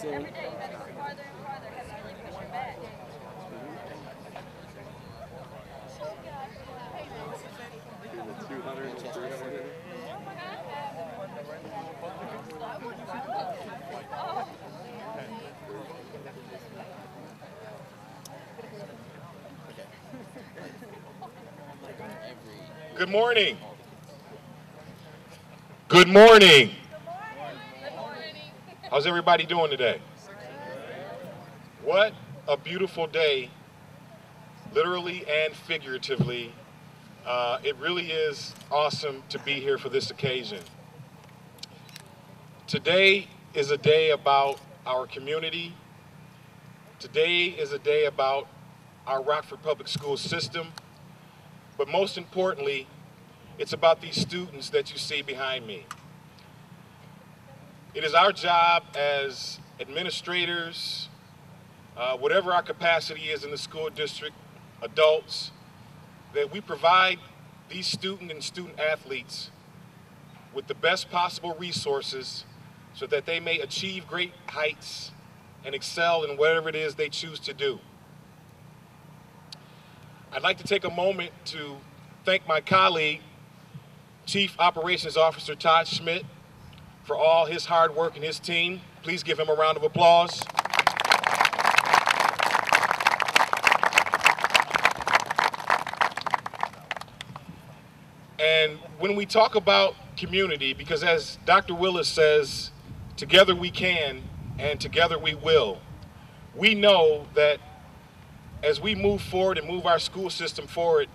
Every day you gotta go farther and farther because you really push your back. Good morning. Good morning. How's everybody doing today? What a beautiful day, literally and figuratively. It really is awesome to be here for this occasion. Today is a day about our community. Today is a day about our Rockford Public School system. But most importantly, it's about these students that you see behind me. It is our job as administrators, whatever our capacity is in the school district, adults, that we provide these student and student athletes with the best possible resources so that they may achieve great heights and excel in whatever it is they choose to do. I'd like to take a moment to thank my colleague, Chief Operations Officer Todd Schmidt, for all his hard work and his team. Please give him a round of applause. And when we talk about community, because as Dr. Willis says, together we can and together we will, we know that as we move forward and move our school system forward,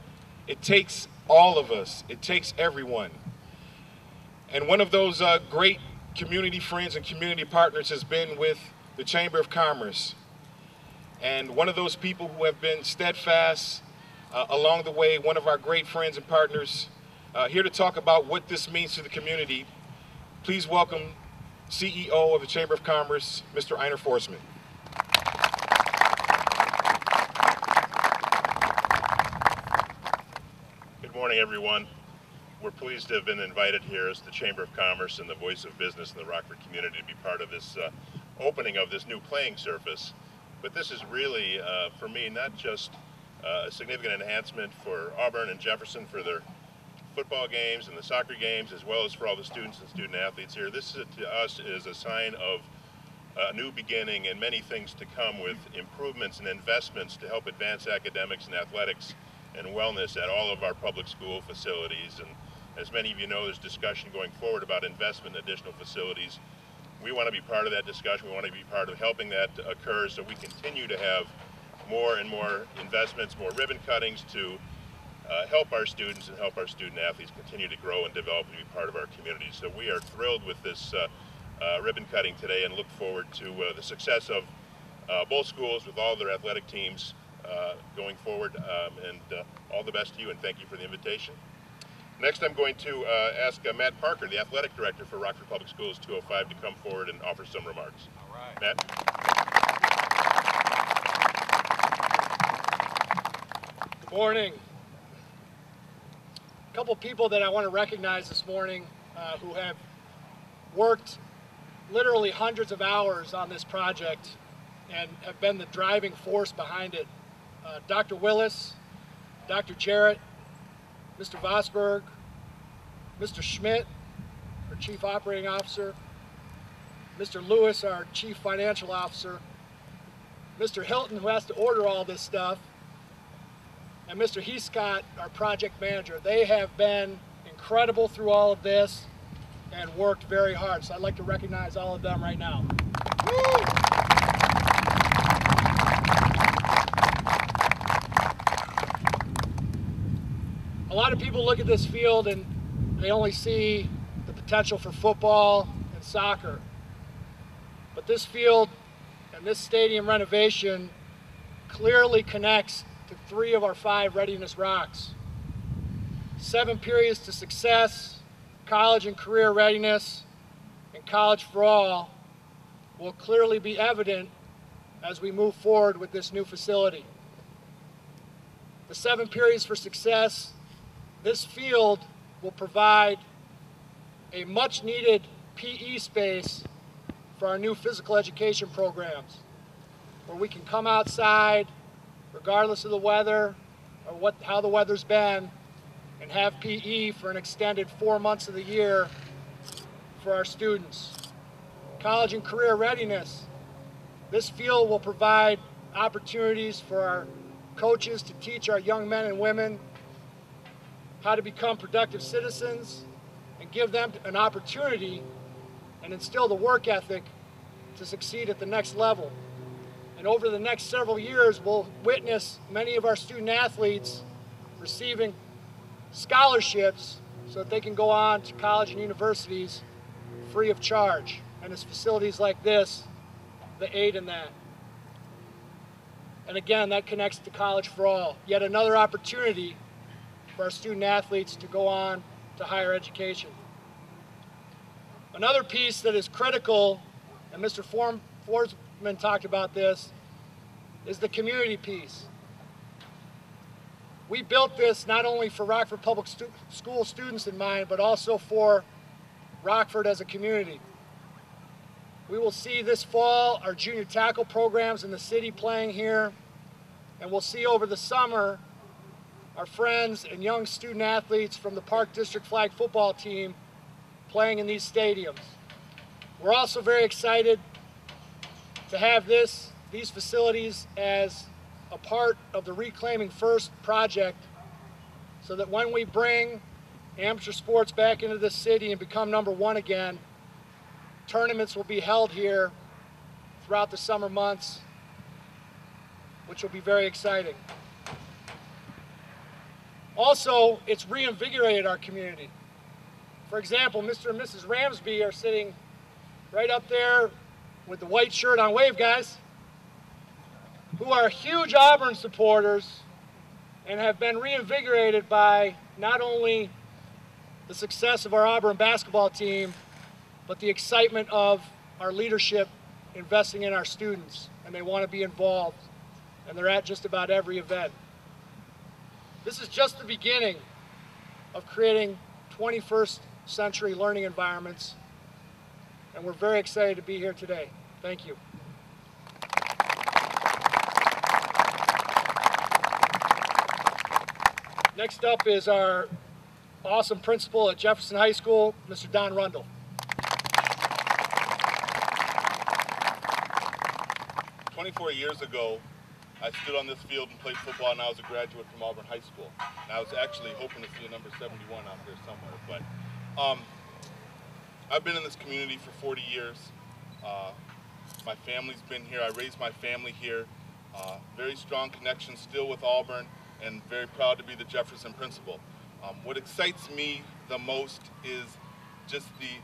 it takes all of us, it takes everyone. And one of those great community friends and community partners has been with the Chamber of Commerce. And one of those people who have been steadfast along the way, one of our great friends and partners, here to talk about what this means to the community. Please welcome CEO of the Chamber of Commerce, Mr. Einar Forsman. Good morning, everyone. We're pleased to have been invited here as the Chamber of Commerce and the voice of business in the Rockford community to be part of this opening of this new playing surface. But this is really, for me, not just a significant enhancement for Auburn and Jefferson for their football games and the soccer games, as well as for all the students and student athletes here. This to us is a sign of a new beginning and many things to come with improvements and investments to help advance academics and athletics and wellness at all of our public school facilities. And as many of you know, there's discussion going forward about investment in additional facilities. We want to be part of that discussion. We want to be part of helping that occur so we continue to have more and more investments, more ribbon cuttings to help our students and help our student athletes continue to grow and develop and be part of our community. So we are thrilled with this ribbon cutting today and look forward to the success of both schools with all their athletic teams going forward. All the best to you, and thank you for the invitation. Next, I'm going to ask Matt Parker, the athletic director for Rockford Public Schools 205, to come forward and offer some remarks. All right. Matt? Good morning. A couple people that I want to recognize this morning who have worked literally hundreds of hours on this project and have been the driving force behind it. Dr. Willis, Dr. Jarrett, Mr. Vosberg, Mr. Schmidt, our Chief Operating Officer, Mr. Lewis, our Chief Financial Officer, Mr. Hilton, who has to order all this stuff, and Mr. Heescott, our Project Manager. They have been incredible through all of this and worked very hard. So I'd like to recognize all of them right now. Woo! A lot of people look at this field and they only see the potential for football and soccer. But this field and this stadium renovation clearly connects to 3 of our 5 readiness rocks. 7 periods to success, college and career readiness and college for all will clearly be evident as we move forward with this new facility. The 7 periods for success, this field will provide a much needed PE space for our new physical education programs, where we can come outside regardless of the weather or how the weather's been, and have PE for an extended 4 months of the year for our students. College and career readiness, this field will provide opportunities for our coaches to teach our young men and women how to become productive citizens and give them an opportunity and instill the work ethic to succeed at the next level. And over the next several years, we'll witness many of our student athletes receiving scholarships so that they can go on to college and universities free of charge. And it's facilities like this that aid in that. And again, that connects to College for All. Yet another opportunity for our student athletes to go on to higher education. Another piece that is critical, and Mr. Forsman talked about this, is the community piece. We built this not only for Rockford Public School students in mind, but also for Rockford as a community. We will see this fall our junior tackle programs in the city playing here, and we'll see over the summer our friends and young student athletes from the Park District flag football team playing in these stadiums. We're also very excited to have these facilities as a part of the Reclaiming First project, so that when we bring amateur sports back into the city and become #1 again, tournaments will be held here throughout the summer months, which will be very exciting. Also, it's reinvigorated our community. For example, Mr. and Mrs. Ramsby are sitting right up there with the white shirt on. Wave, guys, who are huge Auburn supporters and have been reinvigorated by not only the success of our Auburn basketball team, but the excitement of our leadership investing in our students, and they want to be involved, and they're at just about every event. This is just the beginning of creating 21st century learning environments, and we're very excited to be here today. Thank you. Next up is our awesome principal at Jefferson High School, Mr. Don Rundle. "24 years ago, I stood on this field and played football, and I was a graduate from Auburn High School. And I was actually hoping to see a number 71 out there somewhere. But I've been in this community for 40 years. My family's been here. I raised my family here. Very strong connection still with Auburn, and very proud to be the Jefferson principal. What excites me the most is just the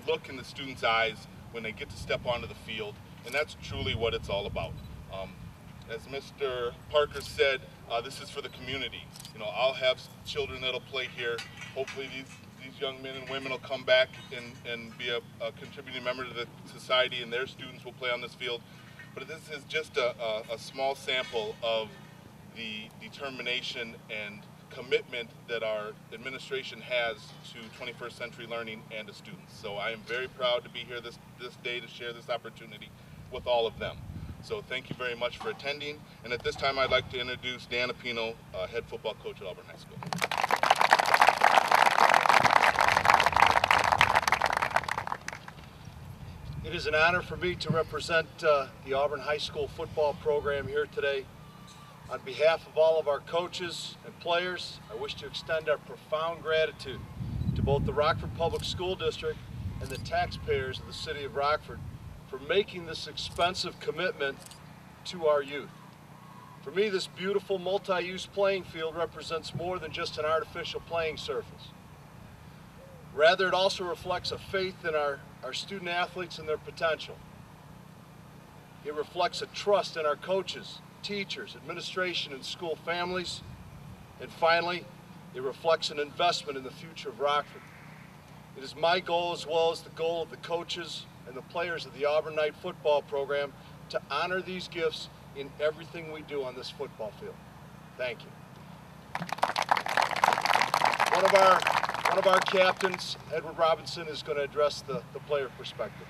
look in the students' eyes when they get to step onto the field, and that's truly what it's all about. As Mr. Parker said, this is for the community. You know, I'll have children that'll play here. Hopefully these young men and women will come back and be a contributing member to the society, and their students will play on this field. But this is just a small sample of the determination and commitment that our administration has to 21st century learning and to students. So I am very proud to be here this day to share this opportunity with all of them. So thank you very much for attending. And at this time, I'd like to introduce Dan Apino, head football coach at Auburn High School. It is an honor for me to represent the Auburn High School football program here today. On behalf of all of our coaches and players, I wish to extend our profound gratitude to both the Rockford Public School District and the taxpayers of the city of Rockford for making this expensive commitment to our youth. For me, this beautiful multi-use playing field represents more than just an artificial playing surface. Rather, it also reflects a faith in our student athletes and their potential. It reflects a trust in our coaches, teachers, administration, and school families. And finally, it reflects an investment in the future of Rockford. It is my goal, as well as the goal of the coaches and the players of the Auburn Knight football program, to honor these gifts in everything we do on this football field. Thank you. One of our captains, Edward Robinson, is going to address the player perspective.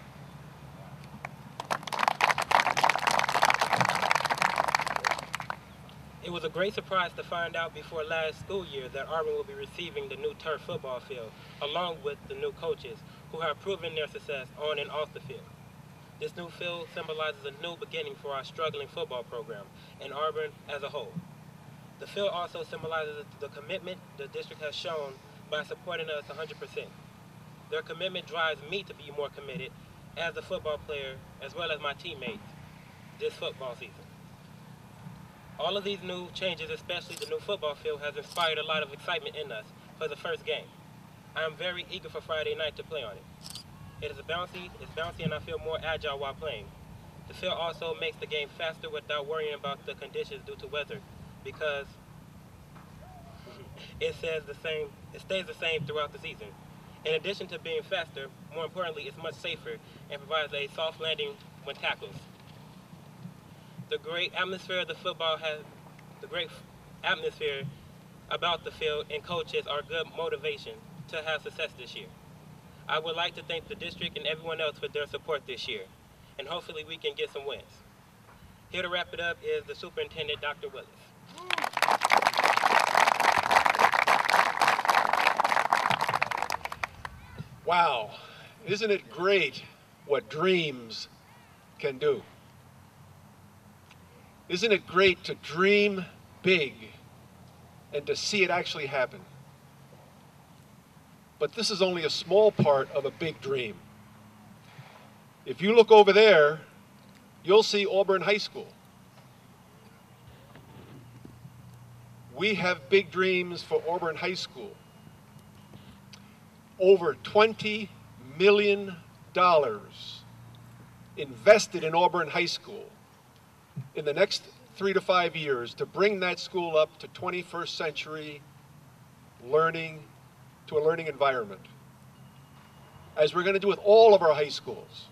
It was a great surprise to find out before last school year that Auburn will be receiving the new turf football field, along with the new coaches, who have proven their success on and off the field. This new field symbolizes a new beginning for our struggling football program and Auburn as a whole. The field also symbolizes the commitment the district has shown by supporting us 100%. Their commitment drives me to be more committed as a football player, as well as my teammates, this football season. All of these new changes, especially the new football field, has inspired a lot of excitement in us for the first game. I am very eager for Friday night to play on it. It's bouncy, and I feel more agile while playing. The field also makes the game faster without worrying about the conditions due to weather, because it stays the same throughout the season. In addition to being faster, more importantly, it's much safer and provides a soft landing when tackles. The great atmosphere of the football has the great atmosphere about the field and coaches are good motivation to have success this year. I would like to thank the district and everyone else for their support this year, and hopefully we can get some wins. Here to wrap it up is the superintendent, Dr. Wyeth. Wow, isn't it great what dreams can do? Isn't it great to dream big and to see it actually happen? But this is only a small part of a big dream. If you look over there, you'll see Auburn High School. We have big dreams for Auburn High School. Over $20 million invested in Auburn High School in the next 3 to 5 years to bring that school up to 21st century learning, to a learning environment. As we're going to do with all of our high schools.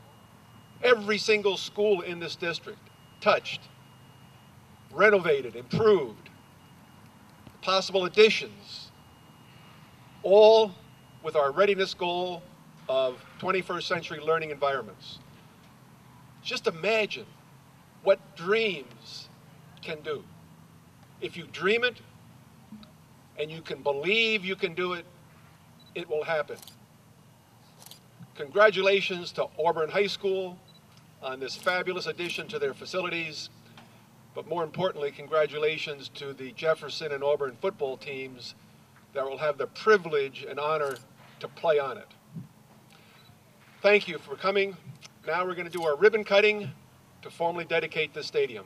Every single school in this district touched, renovated, improved, possible additions, all with our readiness goal of 21st century learning environments. Just imagine what dreams can do. If you dream it and you can believe you can do it, it will happen. Congratulations to Auburn High School on this fabulous addition to their facilities, but more importantly, congratulations to the Jefferson and Auburn football teams that will have the privilege and honor to play on it. Thank you for coming. Now we're going to do our ribbon cutting to formally dedicate this stadium.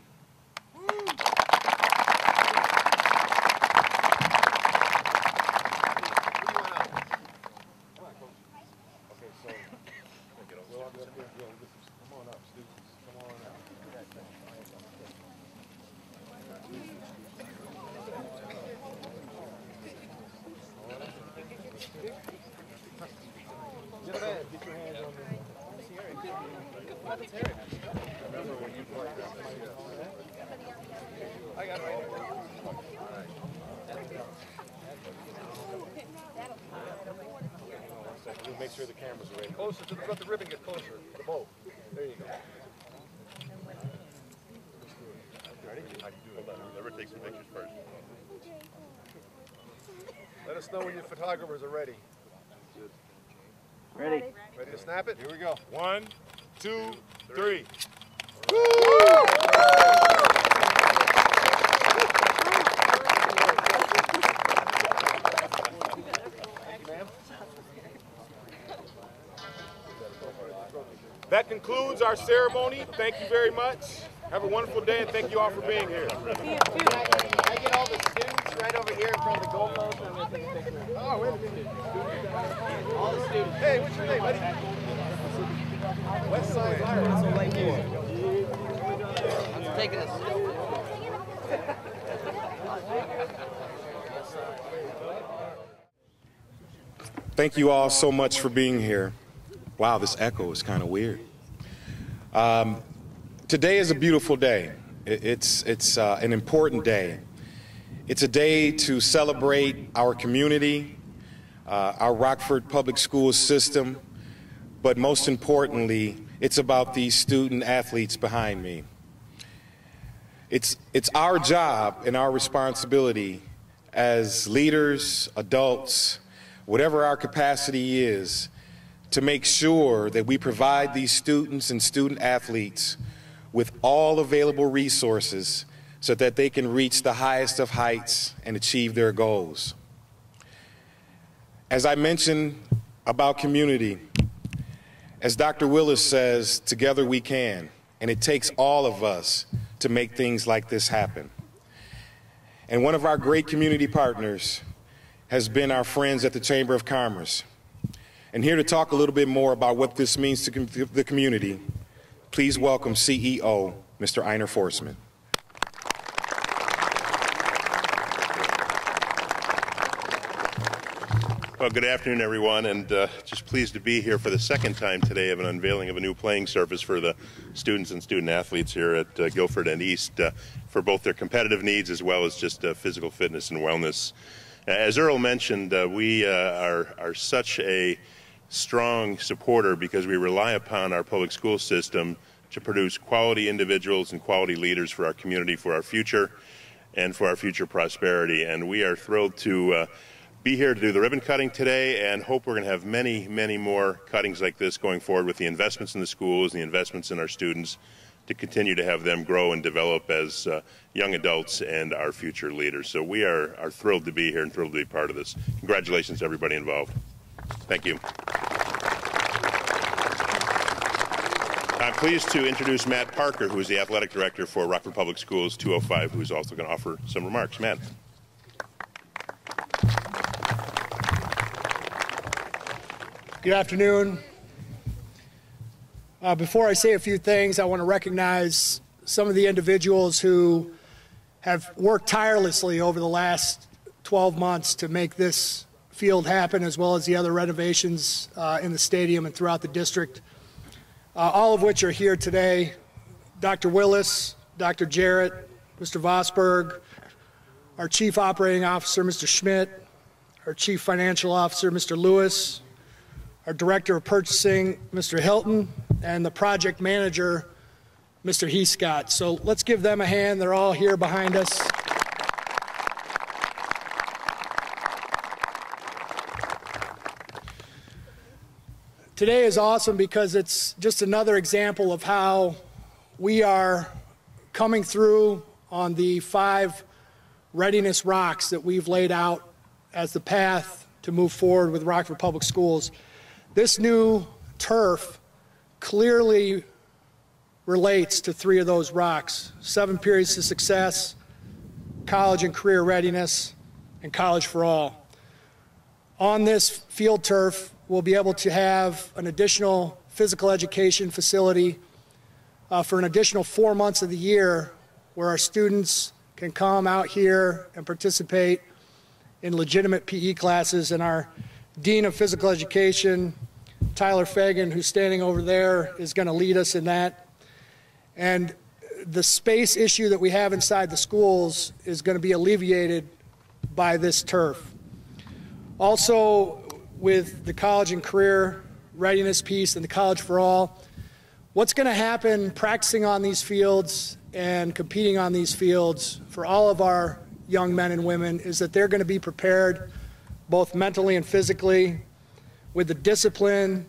Make sure the cameras are ready. Closer to let the ribbon get closer to the bow. There you go. Ready? I can do it. Never take some pictures first. Let us know when your photographers are ready. Ready. Ready to snap it? Here we go. 1, 2, 3. That concludes our ceremony. Thank you very much. Have a wonderful day, and thank you all for being here. Can I get all the students right over here in front of the goalpost? I'm going to take a picture. Oh, wait a minute. All the students. Hey, what's your name, buddy? West Side Irish. That's a white boy. I'm taking this. Thank you all so much for being here. Wow, this echo is kind of weird. Today is a beautiful day. It's an important day. It's a day to celebrate our community, our Rockford Public Schools system, but most importantly, it's about these student athletes behind me. It's our job and our responsibility as leaders, adults, whatever our capacity is, to make sure that we provide these students and student athletes with all available resources so that they can reach the highest of heights and achieve their goals. As I mentioned about community, as Dr. Willis says, together we can, and it takes all of us to make things like this happen. And one of our great community partners has been our friends at the Chamber of Commerce. And here to talk a little bit more about what this means to the community, please welcome CEO, Mr. Einar Forsman. Well, good afternoon, everyone, and just pleased to be here for the second time today of an unveiling of a new playing surface for the students and student athletes here at Guilford and East for both their competitive needs as well as just physical fitness and wellness. As Earl mentioned, we are such a strong supporter because we rely upon our public school system to produce quality individuals and quality leaders for our community, for our future, and for our future prosperity. And we are thrilled to be here to do the ribbon cutting today and hope we're going to have many, many more cuttings like this going forward with the investments in the schools and the investments in our students to continue to have them grow and develop as young adults and our future leaders. So we are thrilled to be here and thrilled to be part of this. Congratulations to everybody involved. Thank you. I'm pleased to introduce Matt Parker, who is the athletic director for Rockford Public Schools 205, who's also going to offer some remarks. Matt. Good afternoon. Before I say a few things, I want to recognize some of the individuals who have worked tirelessly over the last 12 months to make this field happen, as well as the other renovations in the stadium and throughout the district, all of which are here today. Dr. Willis, Dr. Jarrett, Mr. Vosberg, our Chief Operating Officer, Mr. Schmidt, our Chief Financial Officer, Mr. Lewis, our Director of Purchasing, Mr. Hilton, and the Project Manager, Mr. Heescott. So let's give them a hand. They're all here behind us. Today is awesome because it's just another example of how we are coming through on the 5 readiness rocks that we've laid out as the path to move forward with Rockford Public Schools. This new turf clearly relates to 3 of those rocks: 7 periods to success, college and career readiness, and college for all. On this field turf, we'll be able to have an additional physical education facility for an additional 4 months of the year where our students can come out here and participate in legitimate PE classes. And our Dean of Physical Education, Tyler Fagan, who's standing over there, is going to lead us in that. And the space issue that we have inside the schools is going to be alleviated by this turf. Also, with the college and career readiness piece and the college for all, what's going to happen practicing on these fields and competing on these fields for all of our young men and women is that they're going to be prepared both mentally and physically with the discipline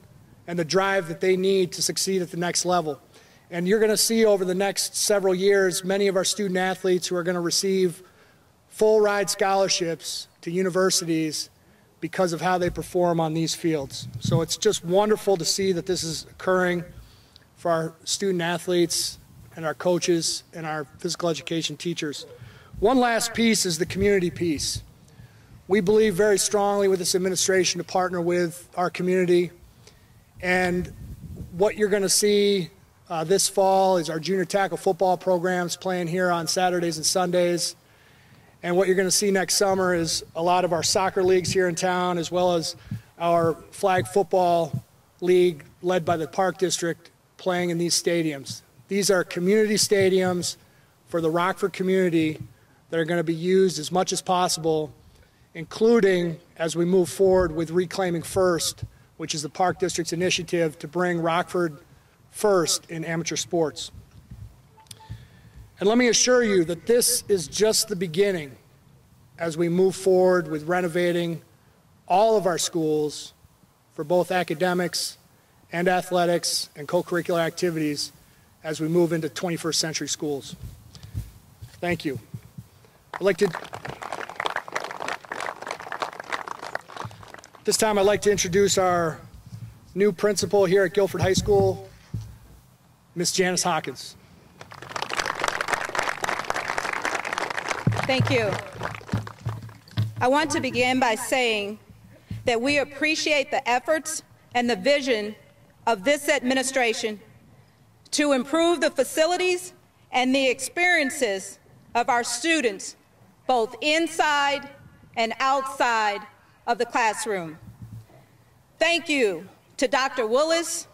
and the drive that they need to succeed at the next level. And you're going to see over the next several years many of our student athletes who are going to receive full ride scholarships to universities because of how they perform on these fields. So it's just wonderful to see that this is occurring for our student athletes and our coaches and our physical education teachers. One last piece is the community piece. We believe very strongly with this administration to partner with our community. And what you're going to see this fall is our junior tackle football programs playing here on Saturdays and Sundays. And what you're going to see next summer is a lot of our soccer leagues here in town, as well as our flag football league led by the Park District playing in these stadiums. These are community stadiums for the Rockford community that are going to be used as much as possible, including as we move forward with Reclaiming First, which is the Park District's initiative to bring Rockford first in amateur sports. And let me assure you that this is just the beginning as we move forward with renovating all of our schools for both academics and athletics and co-curricular activities as we move into 21st century schools. Thank you. This time I'd like to introduce our new principal here at Guilford High School, Miss Janice Hawkins. Thank you. I want to begin by saying that we appreciate the efforts and the vision of this administration to improve the facilities and the experiences of our students, both inside and outside of the classroom. Thank you to Dr. Willis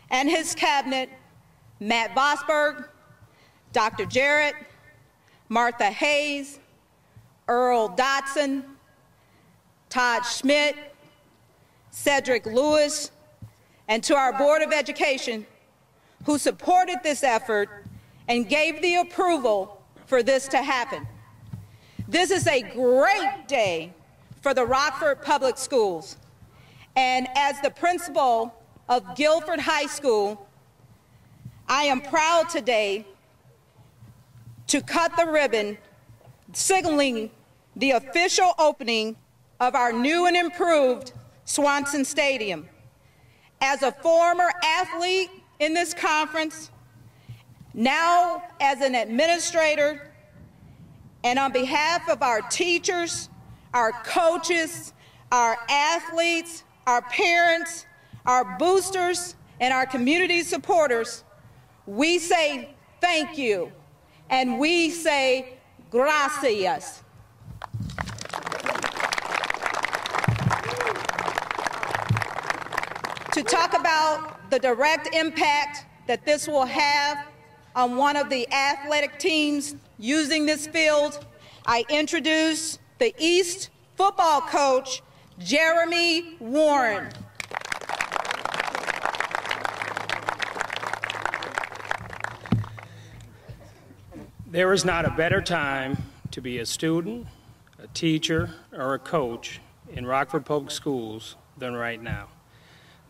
and his cabinet, Matt Vosberg, Dr. Jarrett, Martha Hayes, Earl Dotson, Todd Schmidt, Cedric Lewis, and to our Board of Education who supported this effort and gave the approval for this to happen. This is a great day for the Rockford Public Schools. And as the principal of Guilford High School, I am proud today to cut the ribbon, signaling the official opening of our new and improved Swanson Stadium. As a former athlete in this conference, now as an administrator, and on behalf of our teachers, our coaches, our athletes, our parents, our boosters, and our community supporters, we say thank you, and we say gracias. To talk about the direct impact that this will have on one of the athletic teams using this field, I introduce the East football coach, Jeremy Warren. There is not a better time to be a student, a teacher, or a coach in Rockford Public Schools than right now.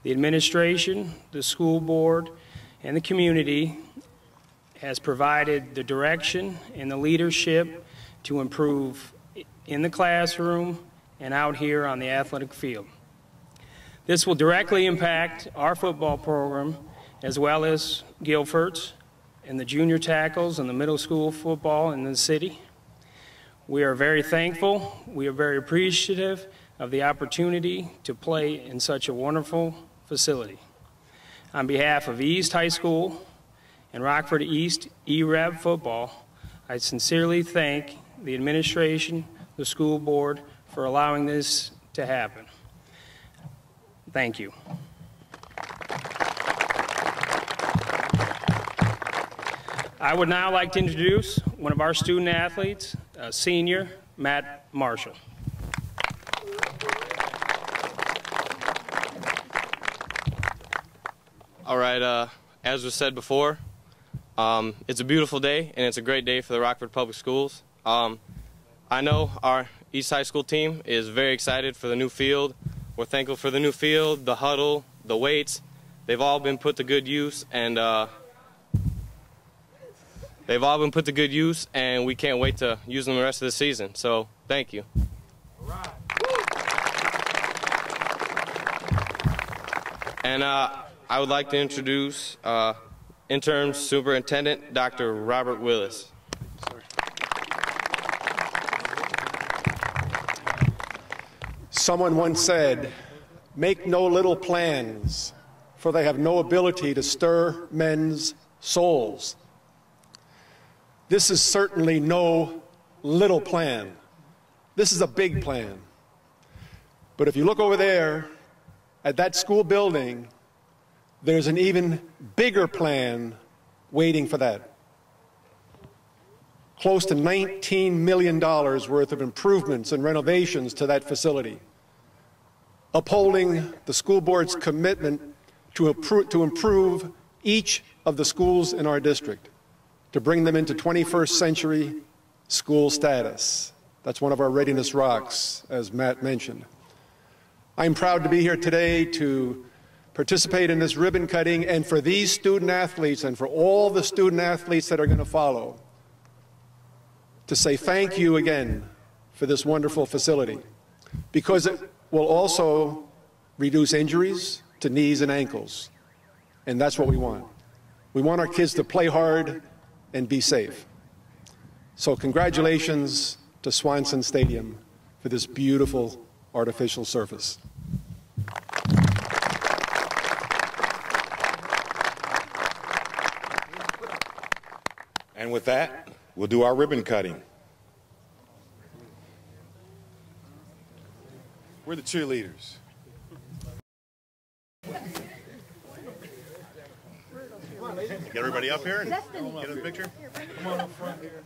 The administration, the school board, and the community has provided the direction and the leadership to improve in the classroom and out here on the athletic field. This will directly impact our football program as well as Guilford's and the junior tackles and the middle school football in the city. We are very thankful. We are very appreciative of the opportunity to play in such a wonderful facility. On behalf of East High School and Rockford East E-Rev football, I sincerely thank the administration, the school board, for allowing this to happen. Thank you. I would now like to introduce one of our student athletes, senior Matt Marshall. All right, as was said before, it's a beautiful day and it's a great day for the Rockford Public Schools. I know our East High School team is very excited for the new field. We're thankful for the new field, the huddle, the weights. They've all been put to good use, and we can't wait to use them the rest of the season. So, thank you. All right. And I would like to introduce Interim Superintendent Dr. Robert Willis. Someone once said, "Make no little plans, for they have no ability to stir men's souls." This is certainly no little plan. This is a big plan. But if you look over there at that school building, there's an even bigger plan waiting for that. Close to $19 million worth of improvements and renovations to that facility, upholding the school board's commitment to improve each of the schools in our district, to bring them into 21st century school status. That's one of our readiness rocks, as Matt mentioned. I'm proud to be here today to participate in this ribbon cutting, and for these student athletes and for all the student athletes that are going to follow, to say thank you again for this wonderful facility, because it will also reduce injuries to knees and ankles, and that's what we want. We want our kids to play hard and be safe. So congratulations to Swanson Stadium for this beautiful artificial surface. And with that, we'll do our ribbon cutting. We're the cheerleaders. Get everybody up here and get in the picture. Come on up front here.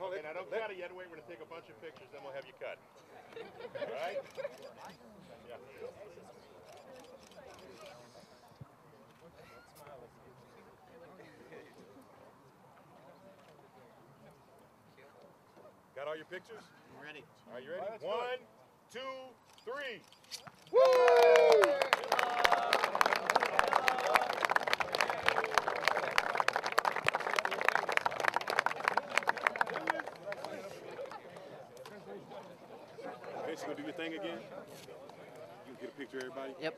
Okay, now don't cut it yet. Wait, we're going to take a bunch of pictures, then we'll have you cut. All right? Yeah. Got all your pictures? I'm ready. Are you ready? 1, 2, 3. Okay, so you gonna do your thing again? You can get a picture of everybody? Yep.